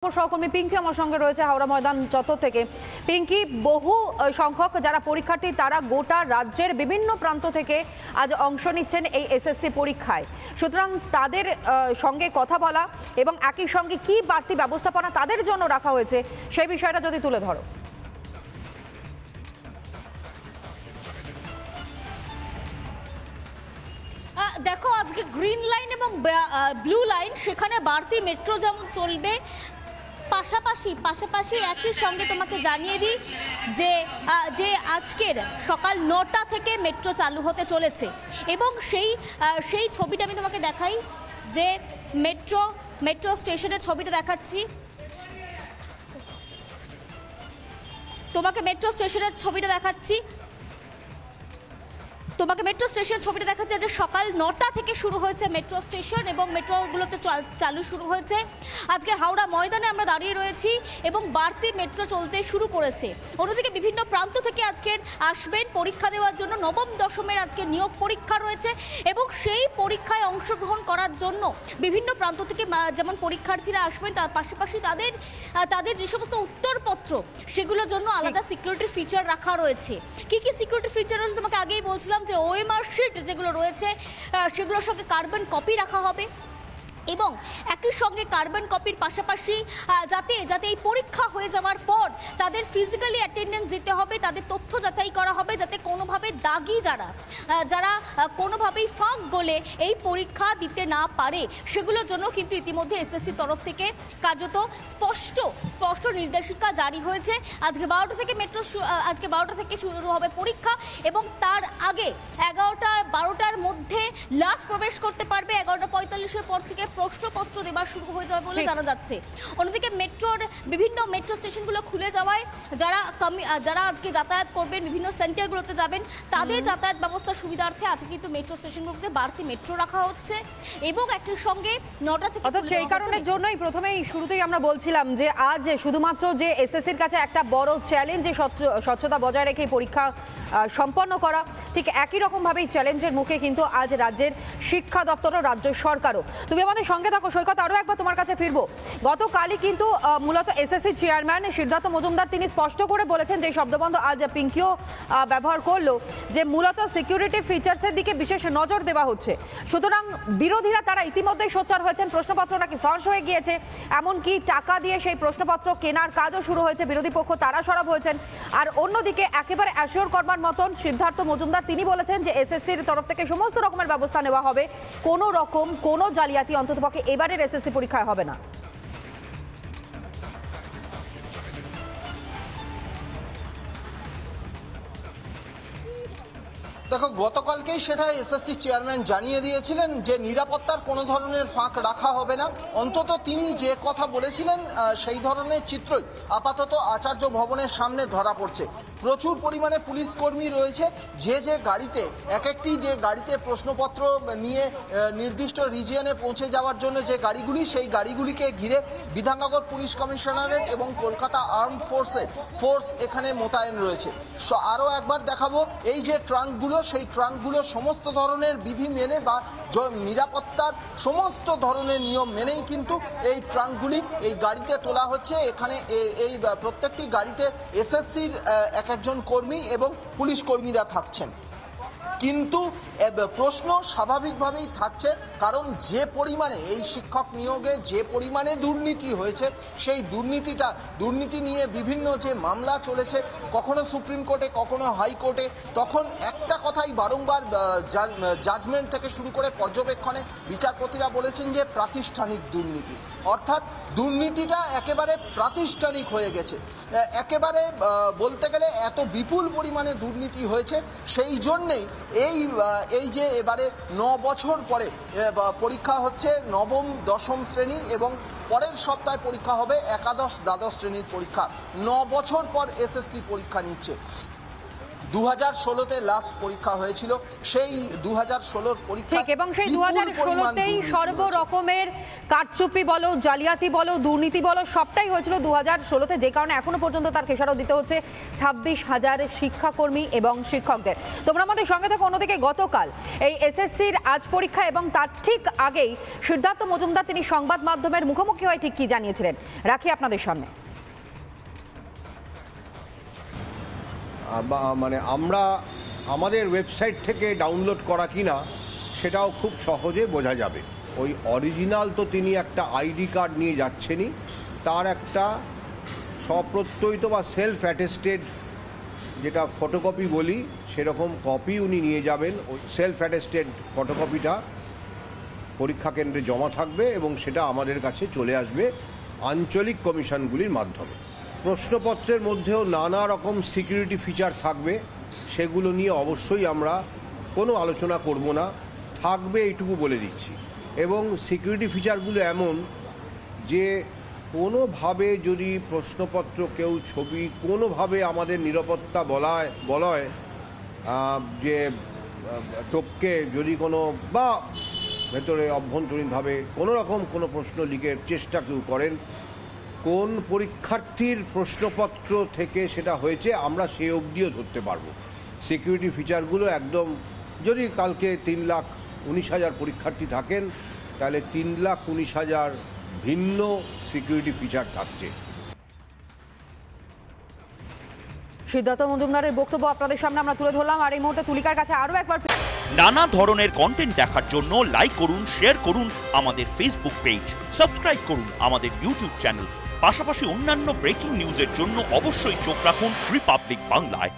সহকর্মী পিঙ্কি আমার সঙ্গে রয়েছে হাওড়া ময়দান চত্বর থেকে। পিঙ্কি, বহু সংখ্যক যারা পরীক্ষার্থী তারা গোটা রাজ্যের বিভিন্ন প্রান্ত থেকে আজ অংশ নিচ্ছেন এই এসএসসি পরীক্ষায়, সুতরাং তাদের সঙ্গে কথা বলা এবং একই সঙ্গে কি বাড়তি ব্যবস্থাপনা তাদের জন্য রাখা হয়েছে সেই বিষয়টা যদি তুলে ধরো। দেখো, আজকে গ্রিন লাইন এবং ব্লু লাইন সেখানে বাড়তি মেট্রো যেমন চলবে, পাশাপাশি একই সঙ্গে তোমাকে জানিয়ে দিই যে আজকের সকাল 9টা থেকে মেট্রো চালু হতে চলেছে এবং সেই ছবিটা আমি তোমাকে দেখাই, যে মেট্রো স্টেশনের ছবিটা দেখাচ্ছি তোমাকে। মেট্রো স্টেশনের ছবিটা দেখাচ্ছি যে সকাল 9টা থেকে শুরু হয়েছে মেট্রো স্টেশন এবং মেট্রোগুলোতে চালু শুরু হয়েছে। আজকে হাওড়া ময়দানে আমরা দাঁড়িয়ে রয়েছি এবং বাড়তি মেট্রো চলতে শুরু করেছে। অন্যদিকে বিভিন্ন প্রান্ত থেকে আজকের আসবেন পরীক্ষা দেওয়ার জন্য। নবম দশমের আজকে নিয়োগ পরীক্ষা রয়েছে এবং সেই পরীক্ষায় অংশগ্রহণ করার জন্য বিভিন্ন প্রান্ত থেকে যেমন পরীক্ষার্থীরা আসবেন, তার পাশাপাশি তাদের যে সমস্ত উত্তরপত্র সেগুলোর জন্য আলাদা সিকিউরিটি ফিচার রাখা রয়েছে। কি সিকিউরিটি ফিচার রয়েছে তোমাকে আগেই বলছিলাম, যে ওএমআর শিট যেগুলো রয়েছে সেগুলোর সঙ্গে কার্বন কপি রাখা হবে এবং একই সঙ্গে কার্বন কপির পাশাপাশি যাতে এই পরীক্ষা হয়ে যাওয়ার পর তাদের ফিজিক্যালি অ্যাটেন্ডেন্স দিতে হবে, তাদের তথ্য যাচাই করা হবে, যাতে কোনোভাবে দাগি যারা কোনোভাবেই ফাঁক গলে এই পরীক্ষা দিতে না পারে সেগুলোর জন্য কিন্তু ইতিমধ্যে এসএসসি তরফ থেকে কার্যত স্পষ্ট নির্দেশিকা জারি হয়েছে। আজকে 12টা থেকে শুরু হবে পরীক্ষা এবং তার আগে 11টা-12টার মধ্যে লাস্ট প্রবেশ করতে পারবে। 11:45-এর পর থেকে প্রশ্নপত্র দেওয়া শুরু হয়ে যাবে বলে জানা যাচ্ছে। অন্যদিকে বিভিন্ন মেট্রো স্টেশনগুলো খুলে যাওয়ায় যারা আজকে যাতায়াত করবেন, বিভিন্ন সেন্টারগুলোতে যাবেন, তাদের যাতায়াত ব্যবস্থার সুবিধার্থে আজকে কিন্তু মেট্রো স্টেশনগুলোতে বাড়তি মেট্রো রাখা হচ্ছে এবং একই সঙ্গে 9টা থেকে সেই কারণের জন্যই শুরুতেই আমরা বলছিলাম যে আজ শুধুমাত্র যে এসএসসির কাছে একটা বড় চ্যালেঞ্জ, স্বচ্ছতা বজায় রেখে পরীক্ষা সম্পন্ন করা, ঠিক একই রকমভাবেই চ্যালেঞ্জের মুখে কিন্তু আজ রাজ্যের শিক্ষা দপ্তর ও রাজ্য সরকারও। তুমি আমাদের সঙ্গে থাকো সৈকত, আরও একবার তোমার কাছে ফিরবো। গতকালই কিন্তু মূলত এসএসসি চেয়ারম্যান সিদ্ধার্থ মজুমদার তিনি স্পষ্ট করে বলেছেন, যে শব্দবন্ধ আজ পিঙ্কিও ব্যবহার করলো, যে মূলত সিকিউরিটি ফিচার্সের দিকে বিশেষ নজর দেওয়া হচ্ছে। সুতরাং বিরোধীরা তারা ইতিমধ্যেই সোচ্চার হয়েছেন, প্রশ্নপত্র নাকি ফাঁস হয়ে গিয়েছে, এমনকি টাকা দিয়ে সেই প্রশ্নপত্র কেনার কাজও শুরু হয়েছে, বিরোধী পক্ষ তারা সরব হয়েছেন। আর অন্যদিকে একেবারে অ্যাসিওর করবার মতন সিদ্ধার্থ মজুমদার তিনি বলেছেন যে এসএসসির তরফ থেকে সমস্ত রকমের ব্যবস্থা নেওয়া হবে, কোনো জালিয়াতি অন্ততপক্ষে এবারের এসএসসি পরীক্ষায় হবে না। দেখো, গতকালকেই সেটা এসএসসি চেয়ারম্যান জানিয়ে দিয়েছিলেন যে নিরাপত্তার কোনো ধরনের ফাঁক রাখা হবে না। অন্তত তিনি যে কথা বলেছিলেন সেই ধরনের চিত্রই আপাতত আচার্য ভবনের সামনে ধরা পড়ছে। প্রচুর পরিমাণে পুলিশ কর্মী রয়েছে, যে গাড়িতে যে গাড়িতে প্রশ্নপত্র নিয়ে নির্দিষ্ট রিজিয়নে পৌঁছে যাওয়ার জন্য যে গাড়িগুলি, সেই গাড়িগুলিকে ঘিরে বিধাননগর পুলিশ কমিশনারেট এবং কলকাতা আর্ম ফোর্স এখানে মোতায়েন রয়েছে। আরও একবার দেখাবো, এই যে ট্রাঙ্কগুলো, সেই ট্রাঙ্কগুলো সমস্ত ধরনের বিধি মেনে বা নিরাপত্তার সমস্ত ধরনের নিয়ম মেনেই কিন্তু এই ট্রাঙ্কগুলি এই গাড়িতে তোলা হচ্ছে। এখানে এই প্রত্যেকটি গাড়িতে এসএসসির একজন কর্মী এবং পুলিশ কর্মীরা থাকছেন। কিন্তু প্রশ্ন স্বাভাবিকভাবেই থাকছে, কারণ যে পরিমাণে এই শিক্ষক নিয়োগে যে পরিমাণে দুর্নীতি হয়েছে, সেই দুর্নীতি নিয়ে বিভিন্ন যে মামলা চলেছে, কখনো সুপ্রিম কোর্টে কখনো হাইকোর্টে, তখন একটা কথাই বারংবার জাজমেন্ট থেকে শুরু করে পর্যবেক্ষণে বিচারপতিরা বলেছেন যে প্রাতিষ্ঠানিক দুর্নীতি, অর্থাৎ দুর্নীতিটা একেবারে প্রাতিষ্ঠানিক হয়ে গেছে। একেবারে বলতে গেলে এত বিপুল পরিমাণে দুর্নীতি হয়েছে, সেই জন্যেই এই যে এবারে 9 বছর পরে পরীক্ষা হচ্ছে নবম দশম শ্রেণী এবং পরের সপ্তাহে পরীক্ষা হবে একাদশ দ্বাদশ শ্রেণীর পরীক্ষা। 9 বছর পর এসএসসি পরীক্ষা নিচ্ছে। 2016-তে লাস্ট পরীক্ষা হয়েছিল, সেই 2016-র পরীক্ষা ঠিক, এবং সেই 2016-তেই সর্বরকমের কারচুপি বলো, জালিয়াতি বলো, দুর্নীতি বলো, সবটাই হয়েছিল 2016-তে, যে কারণে এখনো পর্যন্ত তার খেসারত দিতে হচ্ছে 26,000 শিক্ষাকর্মী এবং শিক্ষকদের। তোমরা আমাদের সঙ্গে থাকো। অন্যদিকে গতকাল এই এসএসসির আজ পরীক্ষা এবং তার ঠিক আগেই সিদ্ধার্থ মজুমদার তিনি সংবাদ মাধ্যমের মুখোমুখি হয়ে ঠিক কি জানিয়েছিলেন, রাখি আপনাদের সামনে। মানে আমরা আমাদের ওয়েবসাইট থেকে ডাউনলোড করা কিনা সেটাও খুব সহজে বোঝা যাবে। ওই অরিজিনাল তো তিনি একটা আইডি কার্ড নিয়ে যাচ্ছেনই, তার একটা স্বপ্রত্যয়িত বা সেলফ অ্যাটেস্টেড যেটা ফটোকপি বলি সেরকম কপি উনি নিয়ে যাবেন। ওই সেলফ অ্যাটেস্টেড ফটোকপিটা পরীক্ষা কেন্দ্রে জমা থাকবে এবং সেটা আমাদের কাছে চলে আসবে আঞ্চলিক কমিশনগুলির মাধ্যমে। প্রশ্নপত্রের মধ্যেও নানা রকম সিকিউরিটি ফিচার থাকবে, সেগুলো নিয়ে অবশ্যই আমরা কোনো আলোচনা করব না, থাকবে এইটুকু বলে দিচ্ছি। এবং সিকিউরিটি ফিচারগুলো এমন যে কোনোভাবে যদি প্রশ্নপত্র কেউ ছবি কোনোভাবে আমাদের নিরাপত্তা বলয় যে টপকে যদি কোনো বা ভেতরে অভ্যন্তরীণভাবে কোনো রকম কোনো প্রশ্ন লিখের চেষ্টা কেউ করেন, কোন পরীক্ষার্থীর প্রশ্নপত্র থেকে সেটা হয়েছে আমরা সে অবধিও ধরতে পারবো। সিকিউরিটি ফিচারগুলো একদম, যদি কালকে 3,19,000 পরীক্ষার্থী থাকেন তাহলে 3,19,000 ভিন্ন সিকিউরিটি ফিচার থাকছে। সিদ্ধার্থ মজুমদারের বক্তব্য আপনাদের সামনে আমরা তুলে ধরলাম। আর এই মুহূর্তে তুলিকার কাছে আরও একবার নানা ধরনের কন্টেন্ট দেখার জন্য লাইক করুন, শেয়ার করুন আমাদের ফেসবুক পেজ, সাবস্ক্রাইব করুন আমাদের ইউটিউব চ্যানেল। পাশাপাশি অন্যান্য ব্রেকিং নিউজের জন্য অবশ্যই চোখ রাখুন রিপাবলিক বাংলায়।